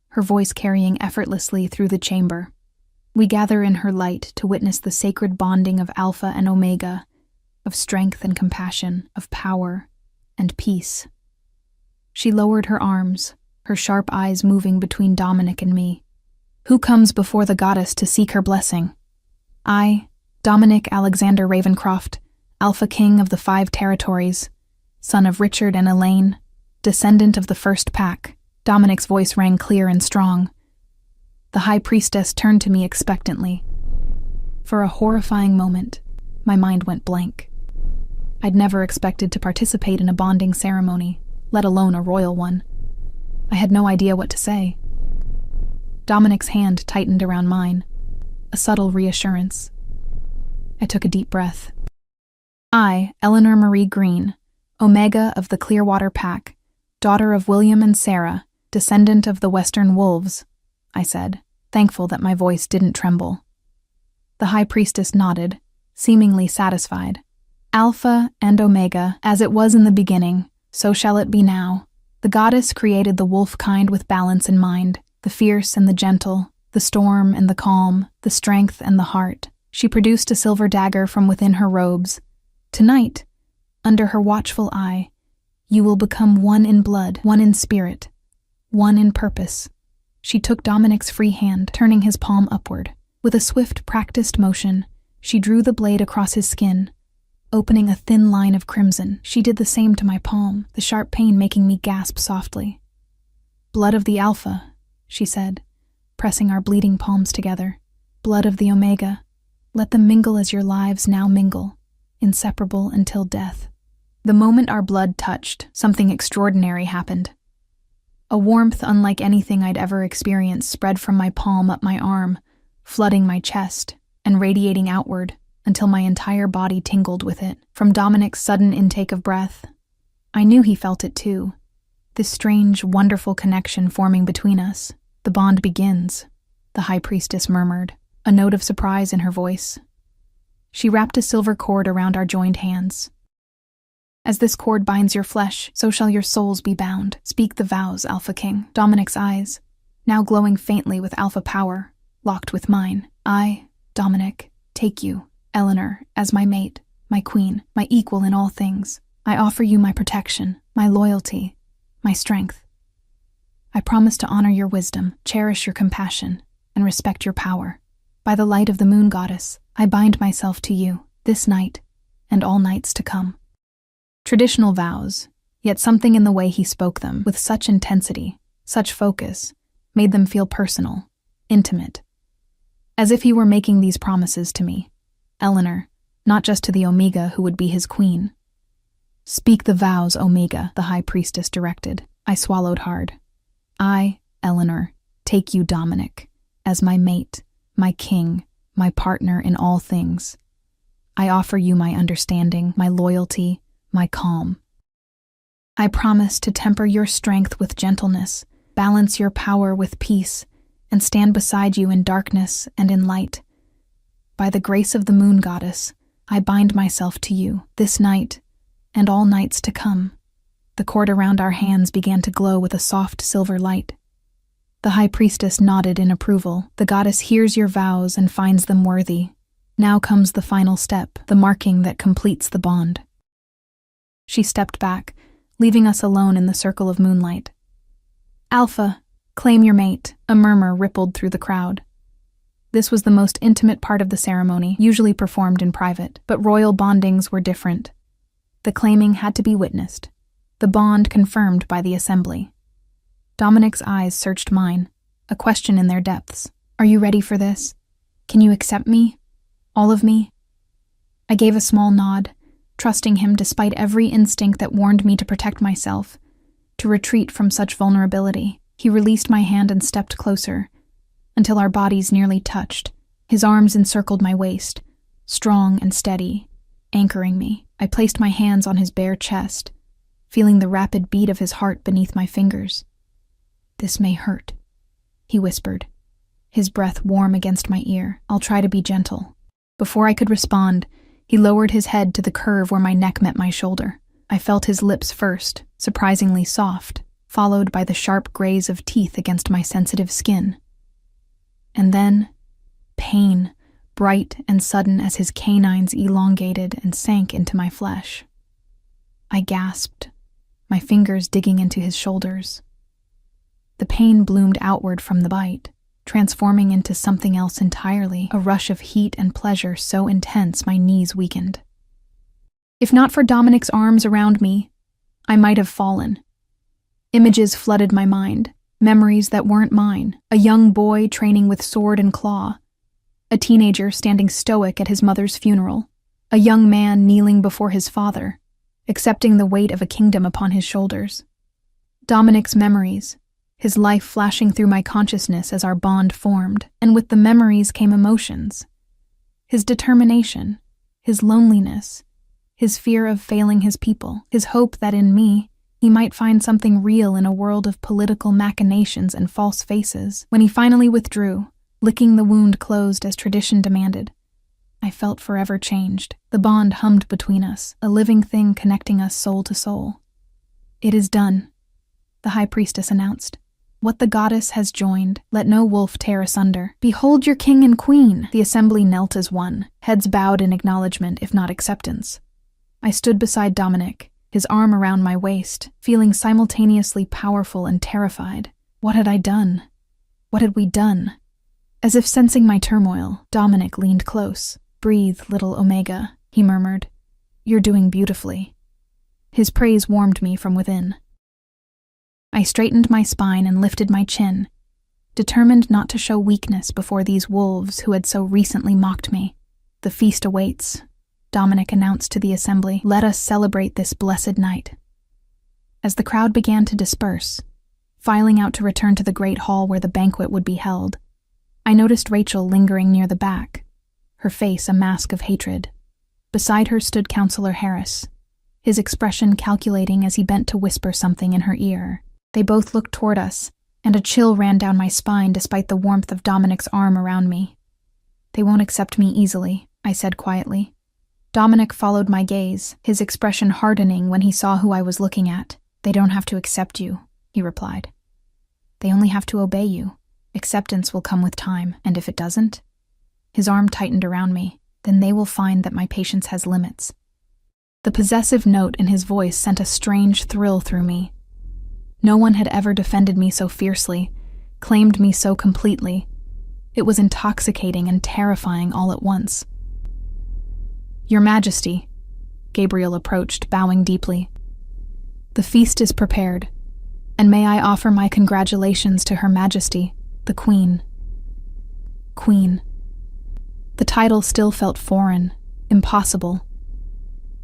her voice carrying effortlessly through the chamber. "We gather in her light to witness the sacred bonding of Alpha and Omega, of strength and compassion, of power and peace." She lowered her arms, her sharp eyes moving between Dominic and me. "Who comes before the goddess to seek her blessing?" "I, Dominic Alexander Ravencroft, Alpha King of the 5 Territories, son of Richard and Elaine, descendant of the first pack." Dominic's voice rang clear and strong. The high priestess turned to me expectantly. For a horrifying moment, my mind went blank. I'd never expected to participate in a bonding ceremony, let alone a royal one. I had no idea what to say. Dominic's hand tightened around mine, a subtle reassurance. I took a deep breath. "I, Eleanor Marie Green, Omega of the Clearwater Pack, daughter of William and Sarah, descendant of the Western Wolves," I said, thankful that my voice didn't tremble. The high priestess nodded, seemingly satisfied. "Alpha and Omega, as it was in the beginning, so shall it be now. The goddess created the wolf kind with balance in mind, the fierce and the gentle, the storm and the calm, the strength and the heart. She produced a silver dagger from within her robes. Tonight, under her watchful eye, you will become one in blood, one in spirit, one in purpose." She took Dominic's free hand, turning his palm upward. With a swift, practiced motion, she drew the blade across his skin, opening a thin line of crimson. She did the same to my palm, the sharp pain making me gasp softly. "Blood of the Alpha," she said, pressing our bleeding palms together. "Blood of the Omega. Let them mingle as your lives now mingle, inseparable until death." The moment our blood touched, something extraordinary happened. A warmth unlike anything I'd ever experienced spread from my palm up my arm, flooding my chest and radiating outward until my entire body tingled with it. From Dominic's sudden intake of breath, I knew he felt it too. This strange, wonderful connection forming between us. "The bond begins," the high priestess murmured, a note of surprise in her voice. She wrapped a silver cord around our joined hands. "As this cord binds your flesh, so shall your souls be bound. Speak the vows, Alpha King." Dominic's eyes, now glowing faintly with alpha power, locked with mine. "I, Dominic, take you, Eleanor, as my mate, my queen, my equal in all things. I offer you my protection, my loyalty, my strength. I promise to honor your wisdom, cherish your compassion, and respect your power. By the light of the moon goddess, I bind myself to you, this night, and all nights to come." Traditional vows, yet something in the way he spoke them, with such intensity, such focus, made them feel personal, intimate. As if he were making these promises to me, Eleanor, not just to the Omega who would be his queen. "Speak the vows, Omega," the high priestess directed. I swallowed hard. "I, Eleanor, take you, Dominic, as my mate, my king, my partner in all things. I offer you my understanding, my loyalty, my calm." I promise to temper your strength with gentleness, balance your power with peace, and stand beside you in darkness and in light. By the grace of the moon goddess, I bind myself to you this night and all nights to come." The cord around our hands began to glow with a soft silver light. The high priestess nodded in approval. "The goddess hears your vows and finds them worthy. Now comes the final step, the marking that completes the bond." She stepped back, leaving us alone in the circle of moonlight. "Alpha, claim your mate," a murmur rippled through the crowd. This was the most intimate part of the ceremony, usually performed in private, but royal bondings were different. The claiming had to be witnessed, the bond confirmed by the assembly. Dominic's eyes searched mine, a question in their depths. "Are you ready for this? Can you accept me? All of me?" I gave a small nod, trusting him despite every instinct that warned me to protect myself, to retreat from such vulnerability. He released my hand and stepped closer, until our bodies nearly touched. His arms encircled my waist, strong and steady, anchoring me. I placed my hands on his bare chest, feeling the rapid beat of his heart beneath my fingers. "This may hurt," he whispered, his breath warm against my ear. "I'll try to be gentle." Before I could respond, he lowered his head to the curve where my neck met my shoulder. I felt his lips first, surprisingly soft, followed by the sharp graze of teeth against my sensitive skin. And then, pain, bright and sudden as his canines elongated and sank into my flesh. I gasped, my fingers digging into his shoulders. The pain bloomed outward from the bite, transforming into something else entirely, a rush of heat and pleasure so intense my knees weakened. If not for Dominic's arms around me, I might have fallen. Images flooded my mind, memories that weren't mine, a young boy training with sword and claw, a teenager standing stoic at his mother's funeral, a young man kneeling before his father, accepting the weight of a kingdom upon his shoulders. Dominic's memories, his life flashing through my consciousness as our bond formed, and with the memories came emotions. His determination, his loneliness, his fear of failing his people, his hope that in me, he might find something real in a world of political machinations and false faces. When he finally withdrew, licking the wound closed as tradition demanded, I felt forever changed. The bond hummed between us, a living thing connecting us soul to soul. "It is done," the high priestess announced. "What the goddess has joined, let no wolf tear asunder. Behold your king and queen." The assembly knelt as one, heads bowed in acknowledgement, if not acceptance. I stood beside Dominic, his arm around my waist, feeling simultaneously powerful and terrified. What had I done? What had we done? As if sensing my turmoil, Dominic leaned close. "Breathe, little Omega," he murmured. "You're doing beautifully." His praise warmed me from within. I straightened my spine and lifted my chin, determined not to show weakness before these wolves who had so recently mocked me. "The feast awaits," Dominic announced to the assembly. "Let us celebrate this blessed night." As the crowd began to disperse, filing out to return to the great hall where the banquet would be held, I noticed Rachel lingering near the back, her face a mask of hatred. Beside her stood Counselor Harris, his expression calculating as he bent to whisper something in her ear. They both looked toward us, and a chill ran down my spine despite the warmth of Dominic's arm around me. "They won't accept me easily," I said quietly. Dominic followed my gaze, his expression hardening when he saw who I was looking at. "They don't have to accept you," he replied. "They only have to obey you. Acceptance will come with time, and if it doesn't," his arm tightened around me, "then they will find that my patience has limits." The possessive note in his voice sent a strange thrill through me. No one had ever defended me so fiercely, claimed me so completely. It was intoxicating and terrifying all at once. "Your Majesty," Gabriel approached, bowing deeply. "The feast is prepared, and may I offer my congratulations to Her Majesty, the Queen." Queen. The title still felt foreign, impossible.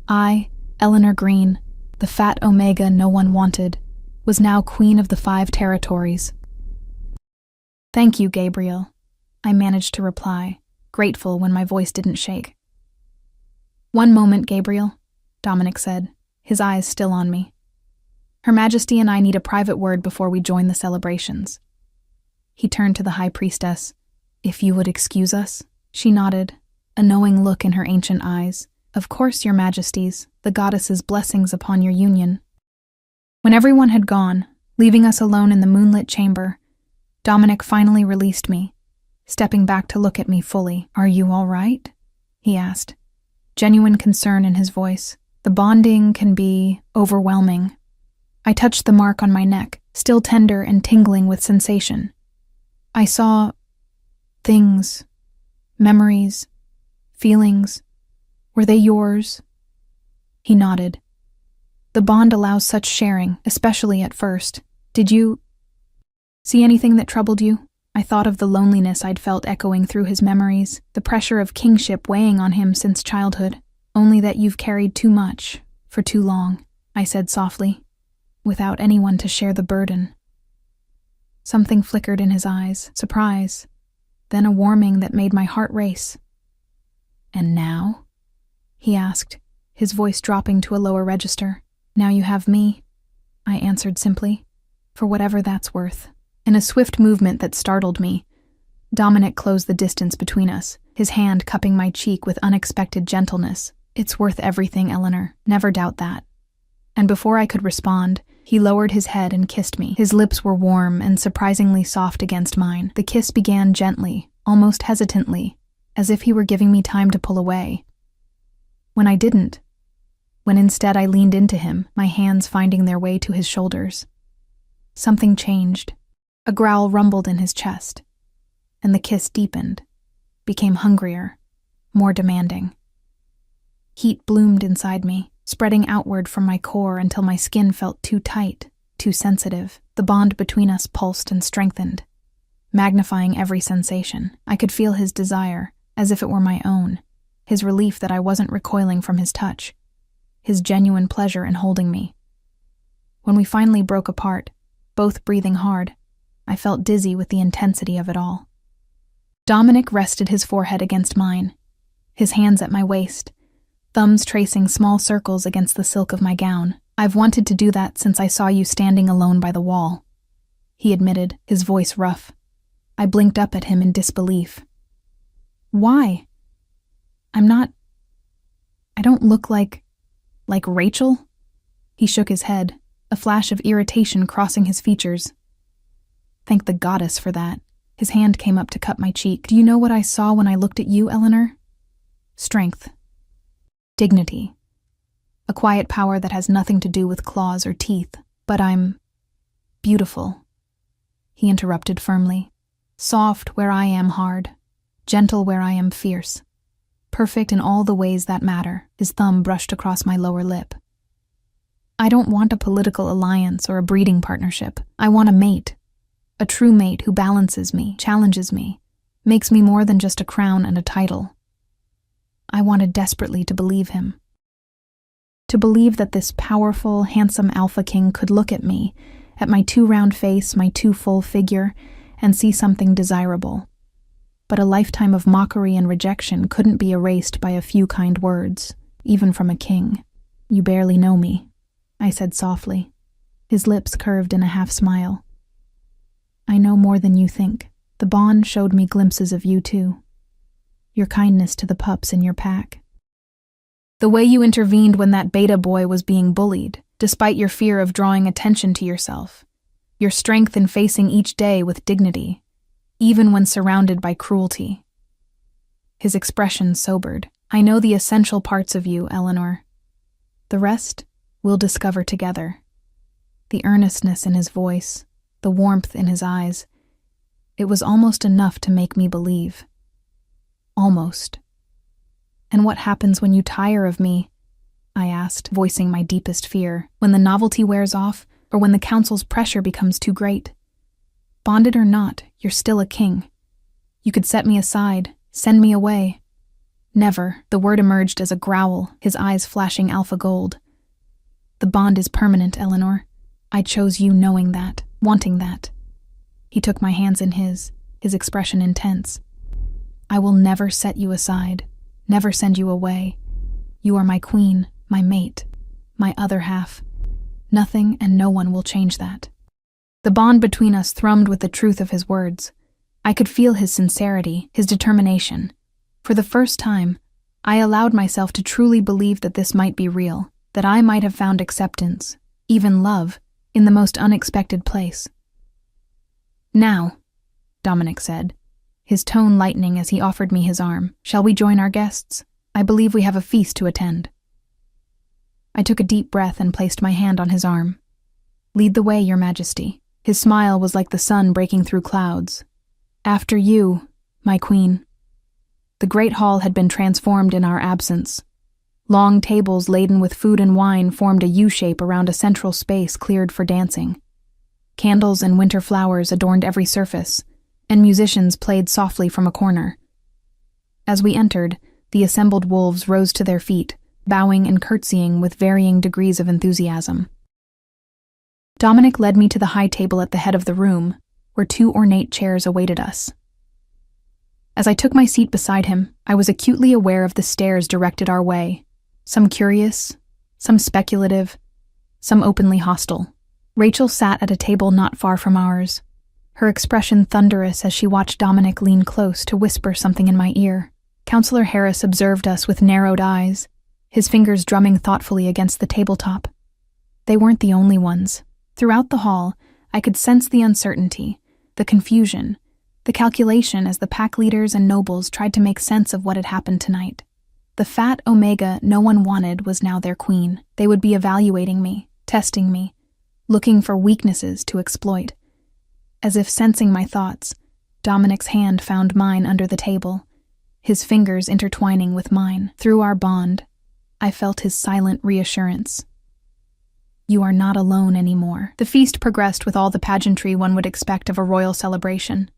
I, Eleanor Green, the fat Omega no one wanted, was now Queen of the 5 territories. "Thank you, Gabriel," I managed to reply, grateful when my voice didn't shake. "One moment, Gabriel," Dominic said, his eyes still on me. Her Majesty and I need a private word before we join the celebrations." He turned to the High Priestess. "If you would excuse us?" She nodded, a knowing look in her ancient eyes. "Of course, Your Majesties, the goddess's blessings upon your union." When everyone had gone, leaving us alone in the moonlit chamber, Dominic finally released me, stepping back to look at me fully. "Are you all right?" he asked, genuine concern in his voice. "The bonding can be overwhelming." I touched the mark on my neck, still tender and tingling with sensation. I saw things, memories, feelings. Were they yours? He nodded. "The bond allows such sharing, especially at first. Did you see anything that troubled you?" I thought of the loneliness I'd felt echoing through his memories, the pressure of kingship weighing on him since childhood. "Only that you've carried too much, for too long," I said softly, without anyone to share the burden. Something flickered in his eyes, surprise, then a warming that made my heart race. "And now?" he asked, his voice dropping to a lower register. "Now you have me," I answered simply, "for whatever that's worth." In a swift movement that startled me, Dominic closed the distance between us, his hand cupping my cheek with unexpected gentleness. "It's worth everything, Eleanor, never doubt that." And before I could respond, he lowered his head and kissed me. His lips were warm and surprisingly soft against mine. The kiss began gently, almost hesitantly, as if he were giving me time to pull away. When I didn't, when instead I leaned into him, my hands finding their way to his shoulders, something changed. A growl rumbled in his chest, and the kiss deepened, became hungrier, more demanding. Heat bloomed inside me, spreading outward from my core until my skin felt too tight, too sensitive. The bond between us pulsed and strengthened, magnifying every sensation. I could feel his desire, as if it were my own, his relief that I wasn't recoiling from his touch, his genuine pleasure in holding me. When we finally broke apart, both breathing hard, I felt dizzy with the intensity of it all. Dominic rested his forehead against mine, his hands at my waist, thumbs tracing small circles against the silk of my gown. "I've wanted to do that since I saw you standing alone by the wall," he admitted, his voice rough. I blinked up at him in disbelief. "Why? I don't look like Rachel?" He shook his head, a flash of irritation crossing his features. "Thank the goddess for that." His hand came up to cup my cheek. "Do you know what I saw when I looked at you, Eleanor? Strength. Dignity. A quiet power that has nothing to do with claws or teeth. But I'm beautiful," he interrupted firmly. "Soft where I am hard. Gentle where I am fierce. Perfect in all the ways that matter." His thumb brushed across my lower lip. "I don't want a political alliance or a breeding partnership. I want a mate. A true mate who balances me, challenges me, makes me more than just a crown and a title." I wanted desperately to believe him. To believe that this powerful, handsome alpha king could look at me, at my too round face, my too full figure, and see something desirable. But a lifetime of mockery and rejection couldn't be erased by a few kind words, even from a king. "You barely know me," I said softly. His lips curved in a half-smile. "I know more than you think. The bond showed me glimpses of you too. Your kindness to the pups in your pack. The way you intervened when that beta boy was being bullied, despite your fear of drawing attention to yourself. Your strength in facing each day with dignity, even when surrounded by cruelty." His expression sobered. "I know the essential parts of you, Eleanor. The rest we'll discover together." The earnestness in his voice, the warmth in his eyes, it was almost enough to make me believe. Almost. "And what happens when you tire of me?" I asked, voicing my deepest fear. "When the novelty wears off, or when the council's pressure becomes too great? Bonded or not, you're still a king. You could set me aside, send me away." "Never." The word emerged as a growl, his eyes flashing alpha gold. "The bond is permanent, Eleanor. I chose you knowing that, wanting that." He took my hands in his expression intense. "I will never set you aside, never send you away. You are my queen, my mate, my other half. Nothing and no one will change that. The bond between us thrummed with the truth of his words. I could feel his sincerity, his determination. For the first time, I allowed myself to truly believe that this might be real, that I might have found acceptance, even love, in the most unexpected place. "Now," Dominic said, his tone lightening as he offered me his arm, "shall we join our guests? I believe we have a feast to attend." I took a deep breath and placed my hand on his arm. "Lead the way, Your Majesty." His smile was like the sun breaking through clouds. "After you, my queen." The great hall had been transformed in our absence. Long tables laden with food and wine formed a U-shape around a central space cleared for dancing. Candles and winter flowers adorned every surface, and musicians played softly from a corner. As we entered, the assembled wolves rose to their feet, bowing and curtsying with varying degrees of enthusiasm. Dominic led me to the high table at the head of the room, where 2 ornate chairs awaited us. As I took my seat beside him, I was acutely aware of the stares directed our way, some curious, some speculative, some openly hostile. Rachel sat at a table not far from ours, her expression thunderous as she watched Dominic lean close to whisper something in my ear. Counselor Harris observed us with narrowed eyes, his fingers drumming thoughtfully against the tabletop. They weren't the only ones. Throughout the hall, I could sense the uncertainty, the confusion, the calculation as the pack leaders and nobles tried to make sense of what had happened tonight. The fat Omega no one wanted was now their queen. They would be evaluating me, testing me, looking for weaknesses to exploit. As if sensing my thoughts, Dominic's hand found mine under the table, his fingers intertwining with mine. Through our bond, I felt his silent reassurance. "You are not alone anymore." The feast progressed with all the pageantry one would expect of a royal celebration.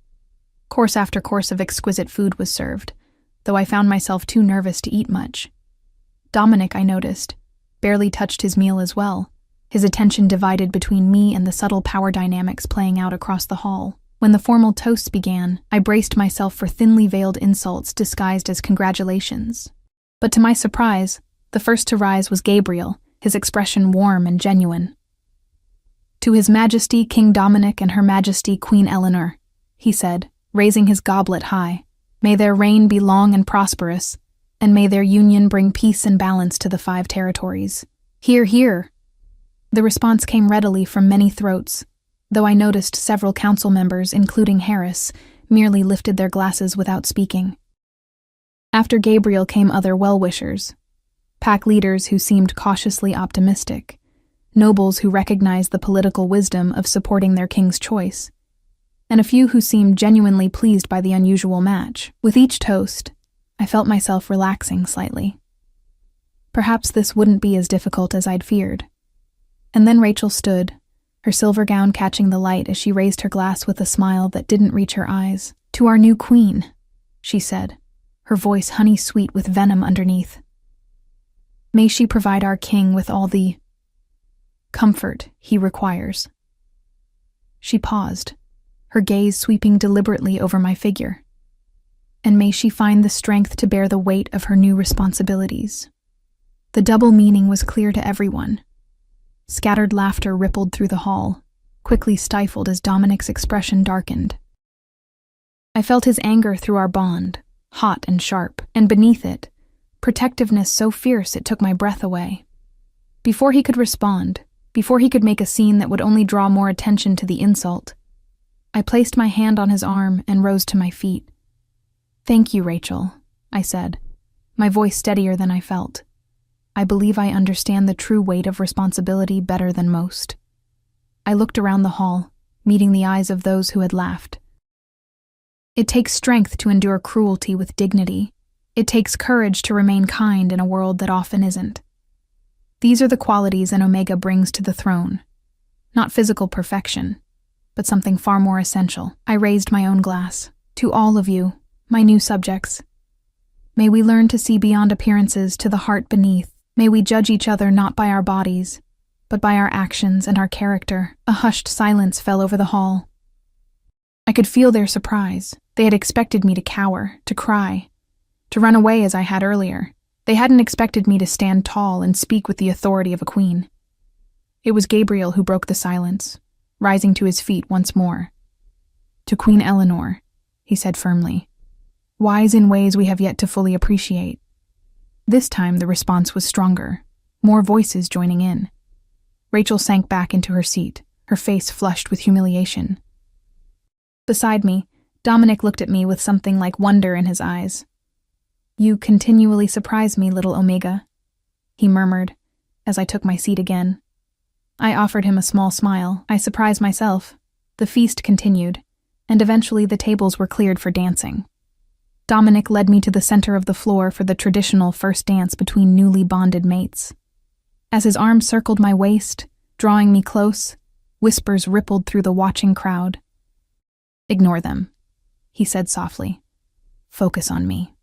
Course after course of exquisite food was served, though I found myself too nervous to eat much. Dominic, I noticed, barely touched his meal as well, his attention divided between me and the subtle power dynamics playing out across the hall. When the formal toasts began, I braced myself for thinly veiled insults disguised as congratulations. But to my surprise, the first to rise was Gabriel, his expression warm and genuine. "To His Majesty King Dominic and Her Majesty Queen Eleanor," he said, raising his goblet high. "May their reign be long and prosperous, and may their union bring peace and balance to the 5 territories." "Hear, hear!" The response came readily from many throats, though I noticed several council members, including Harris, merely lifted their glasses without speaking. After Gabriel came other well-wishers, pack leaders who seemed cautiously optimistic, nobles who recognized the political wisdom of supporting their king's choice, and a few who seemed genuinely pleased by the unusual match. With each toast, I felt myself relaxing slightly. Perhaps this wouldn't be as difficult as I'd feared. And then Rachel stood, her silver gown catching the light as she raised her glass with a smile that didn't reach her eyes. "To our new queen," she said, her voice honey-sweet with venom underneath. "May she provide our king with all the comfort he requires." She paused, her gaze sweeping deliberately over my figure. "And may she find the strength to bear the weight of her new responsibilities." The double meaning was clear to everyone. Scattered laughter rippled through the hall, quickly stifled as Dominic's expression darkened. I felt his anger through our bond, hot and sharp, and beneath it, protectiveness so fierce it took my breath away. Before he could respond, before he could make a scene that would only draw more attention to the insult, I placed my hand on his arm and rose to my feet. "Thank you, Rachel," I said, my voice steadier than I felt. "I believe I understand the true weight of responsibility better than most." I looked around the hall, meeting the eyes of those who had laughed. It takes strength to endure cruelty with dignity. It takes courage to remain kind in a world that often isn't. These are the qualities an Omega brings to the throne. Not physical perfection, but something far more essential. I raised my own glass. "To all of you, my new subjects. May we learn to see beyond appearances to the heart beneath. May we judge each other not by our bodies, but by our actions and our character." A hushed silence fell over the hall. I could feel their surprise. They had expected me to cower, to cry, to run away as I had earlier. They hadn't expected me to stand tall and speak with the authority of a queen. It was Gabriel who broke the silence, rising to his feet once more. "To Queen Eleanor," he said firmly, "wise in ways we have yet to fully appreciate." This time the response was stronger, more voices joining in. Rachel sank back into her seat, her face flushed with humiliation. Beside me, Dominic looked at me with something like wonder in his eyes. "You continually surprise me, little Omega," he murmured, as I took my seat again. I offered him a small smile. I surprised myself. The feast continued, and eventually the tables were cleared for dancing. Dominic led me to the center of the floor for the traditional first dance between newly bonded mates. As his arm circled my waist, drawing me close, whispers rippled through the watching crowd. "Ignore them," he said softly. "Focus on me."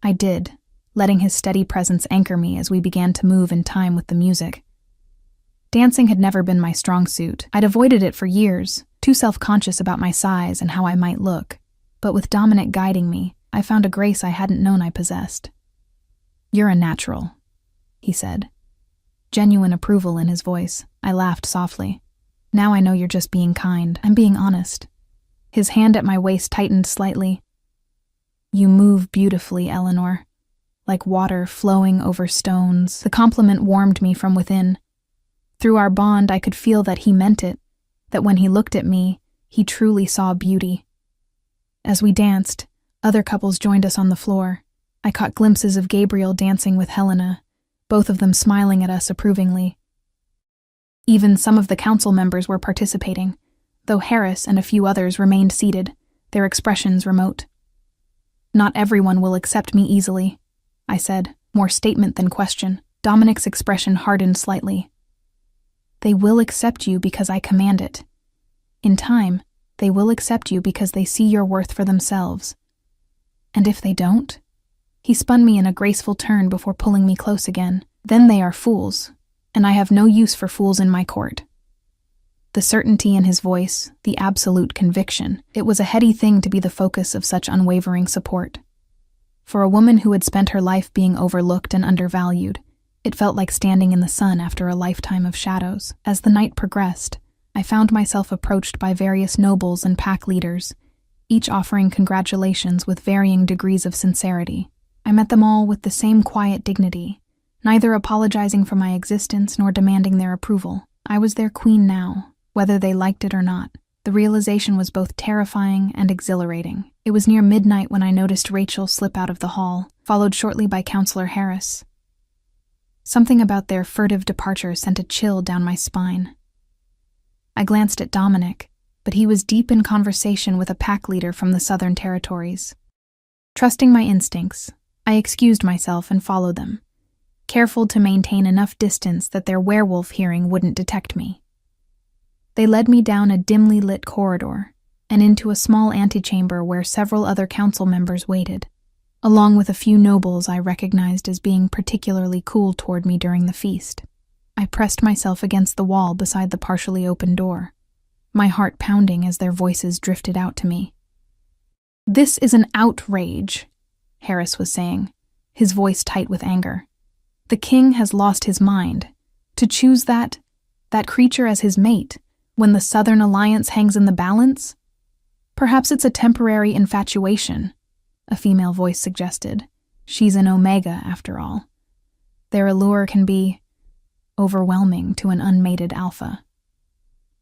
I did, letting his steady presence anchor me as we began to move in time with the music. Dancing had never been my strong suit. I'd avoided it for years, too self-conscious about my size and how I might look. But with Dominic guiding me, I found a grace I hadn't known I possessed. "You're a natural," he said. Genuine approval in his voice. I laughed softly. "Now I know you're just being kind. I'm being honest." His hand at my waist tightened slightly. "You move beautifully, Eleanor, like water flowing over stones." The compliment warmed me from within. Through our bond, I could feel that he meant it, that when he looked at me, he truly saw beauty. As we danced, other couples joined us on the floor. I caught glimpses of Gabriel dancing with Helena, both of them smiling at us approvingly. Even some of the council members were participating, though Harris and a few others remained seated, their expressions remote. "Not everyone will accept me easily," I said, more statement than question. Dominic's expression hardened slightly. "They will accept you because I command it. In time, they will accept you because they see your worth for themselves. And if they don't?" He spun me in a graceful turn before pulling me close again. "Then they are fools, and I have no use for fools in my court." The certainty in his voice, the absolute conviction, it was a heady thing to be the focus of such unwavering support. For a woman who had spent her life being overlooked and undervalued, it felt like standing in the sun after a lifetime of shadows. As the night progressed, I found myself approached by various nobles and pack leaders, each offering congratulations with varying degrees of sincerity. I met them all with the same quiet dignity, neither apologizing for my existence nor demanding their approval. I was their queen now, whether they liked it or not. The realization was both terrifying and exhilarating. It was near midnight when I noticed Rachel slip out of the hall, followed shortly by Counselor Harris. Something about their furtive departure sent a chill down my spine. I glanced at Dominic, but he was deep in conversation with a pack leader from the Southern Territories. Trusting my instincts, I excused myself and followed them, careful to maintain enough distance that their werewolf hearing wouldn't detect me. They led me down a dimly lit corridor and into a small antechamber where several other council members waited, along with a few nobles I recognized as being particularly cool toward me during the feast. I pressed myself against the wall beside the partially open door, my heart pounding as their voices drifted out to me. "This is an outrage," Harris was saying, his voice tight with anger. "The king has lost his mind. To choose that creature as his mate, when the Southern Alliance hangs in the balance? Perhaps it's a temporary infatuation," a female voice suggested. "She's an Omega, after all. Their allure can be overwhelming to an unmated alpha.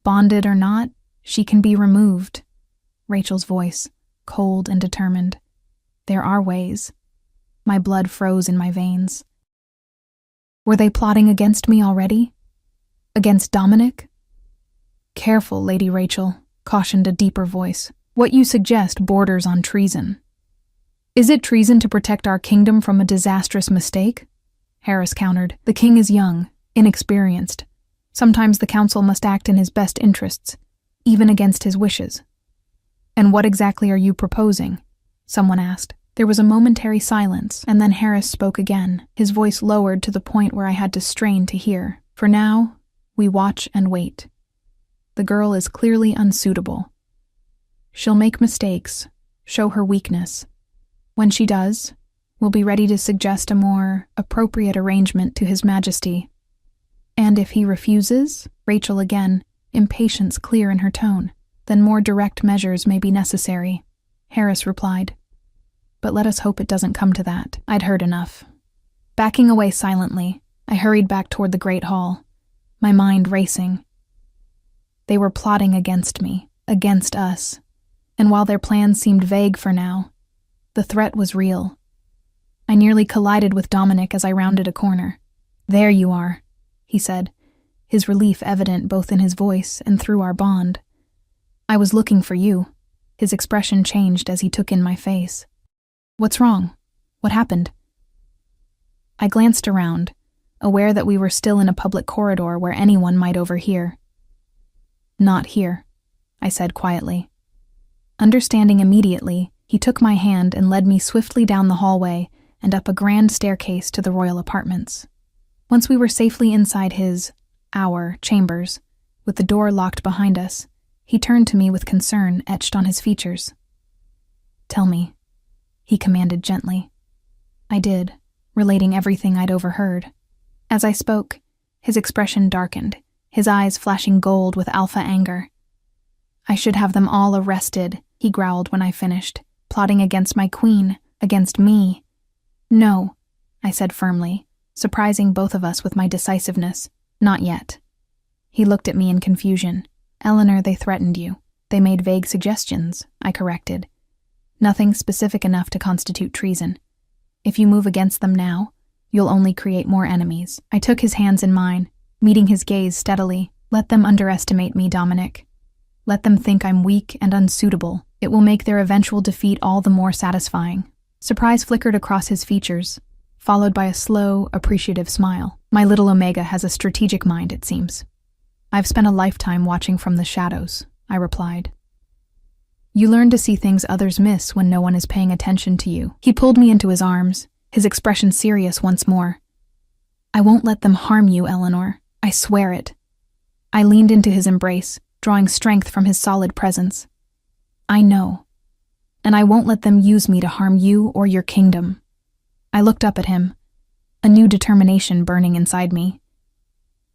Bonded or not, she can be removed." Rachel's voice, cold and determined. "There are ways." My blood froze in my veins. Were they plotting against me already? Against Dominic? "Careful, Lady Rachel," cautioned a deeper voice. "What you suggest borders on treason." "Is it treason to protect our kingdom from a disastrous mistake?" Harris countered. "The king is young, inexperienced. Sometimes the council must act in his best interests, even against his wishes." "And what exactly are you proposing?" someone asked. There was a momentary silence, and then Harris spoke again, his voice lowered to the point where I had to strain to hear. "For now, we watch and wait. The girl is clearly unsuitable. She'll make mistakes, show her weakness. When she does, we'll be ready to suggest a more appropriate arrangement to His Majesty. And if he refuses? Rachel again, impatience clear in her tone. Then more direct measures may be necessary, Harris replied. But let us hope it doesn't come to that. I'd heard enough. Backing away silently, I hurried back toward the great hall, my mind racing. They were plotting against me, against us, and while their plans seemed vague for now, the threat was real. I nearly collided with Dominic as I rounded a corner. There you are, he said, his relief evident both in his voice and through our bond. I was looking for you. His expression changed as he took in my face. What's wrong? What happened? I glanced around, aware that we were still in a public corridor where anyone might overhear. Not here, I said quietly. Understanding immediately, he took my hand and led me swiftly down the hallway and up a grand staircase to the royal apartments. Once we were safely inside our chambers, with the door locked behind us, he turned to me with concern etched on his features. Tell me, he commanded gently. I did, relating everything I'd overheard. As I spoke, his expression darkened, his eyes flashing gold with alpha anger. I should have them all arrested, he growled when I finished, plotting against my queen, against me. No, I said firmly, surprising both of us with my decisiveness. Not yet. He looked at me in confusion. Eleanor, they threatened you. They made vague suggestions, I corrected. Nothing specific enough to constitute treason. If you move against them now, you'll only create more enemies. I took his hands in mine, meeting his gaze steadily. Let them underestimate me, Dominic. Let them think I'm weak and unsuitable. It will make their eventual defeat all the more satisfying. Surprise flickered across his features, followed by a slow, appreciative smile. My little Omega has a strategic mind, it seems. I've spent a lifetime watching from the shadows, I replied. You learn to see things others miss when no one is paying attention to you. He pulled me into his arms, his expression serious once more. I won't let them harm you, Eleanor. I swear it. I leaned into his embrace, drawing strength from his solid presence. I know. And I won't let them use me to harm you or your kingdom. I looked up at him, a new determination burning inside me.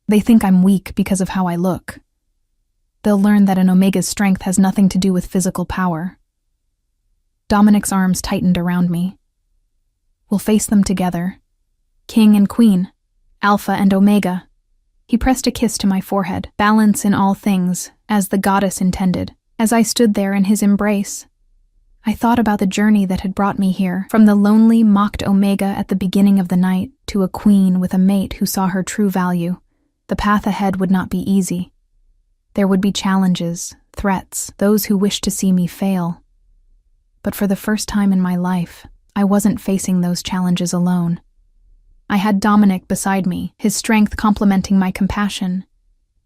They think I'm weak because of how I look. They'll learn that an Omega's strength has nothing to do with physical power. Dominic's arms tightened around me. We'll face them together. King and Queen, Alpha and Omega. He pressed a kiss to my forehead, balance in all things, as the goddess intended. As I stood there in his embrace, I thought about the journey that had brought me here, from the lonely, mocked Omega at the beginning of the night to a queen with a mate who saw her true value. The path ahead would not be easy. There would be challenges, threats, those who wished to see me fail. But for the first time in my life, I wasn't facing those challenges alone. I had Dominic beside me, his strength complementing my compassion,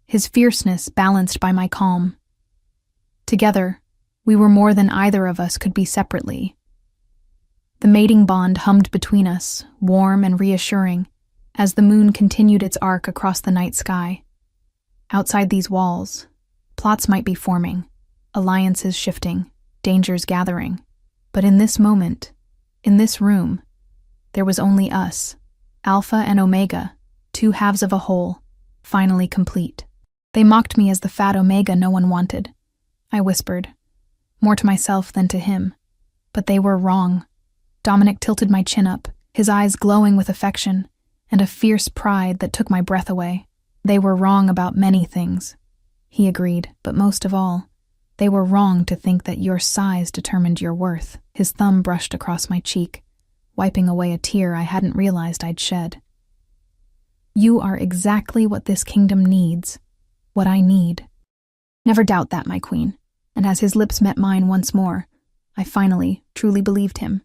his fierceness balanced by my calm. Together, we were more than either of us could be separately. The mating bond hummed between us, warm and reassuring, as the moon continued its arc across the night sky. Outside these walls, plots might be forming, alliances shifting, dangers gathering. But in this moment, in this room, there was only us, Alpha and Omega, two halves of a whole, finally complete. They mocked me as the fat Omega no one wanted, I whispered, more to myself than to him. But they were wrong. Dominic tilted my chin up, his eyes glowing with affection, and a fierce pride that took my breath away. They were wrong about many things, he agreed, but most of all, they were wrong to think that your size determined your worth. His thumb brushed across my cheek, wiping away a tear I hadn't realized I'd shed. You are exactly what this kingdom needs, what I need. Never doubt that, my queen. And as his lips met mine once more, I finally, truly believed him.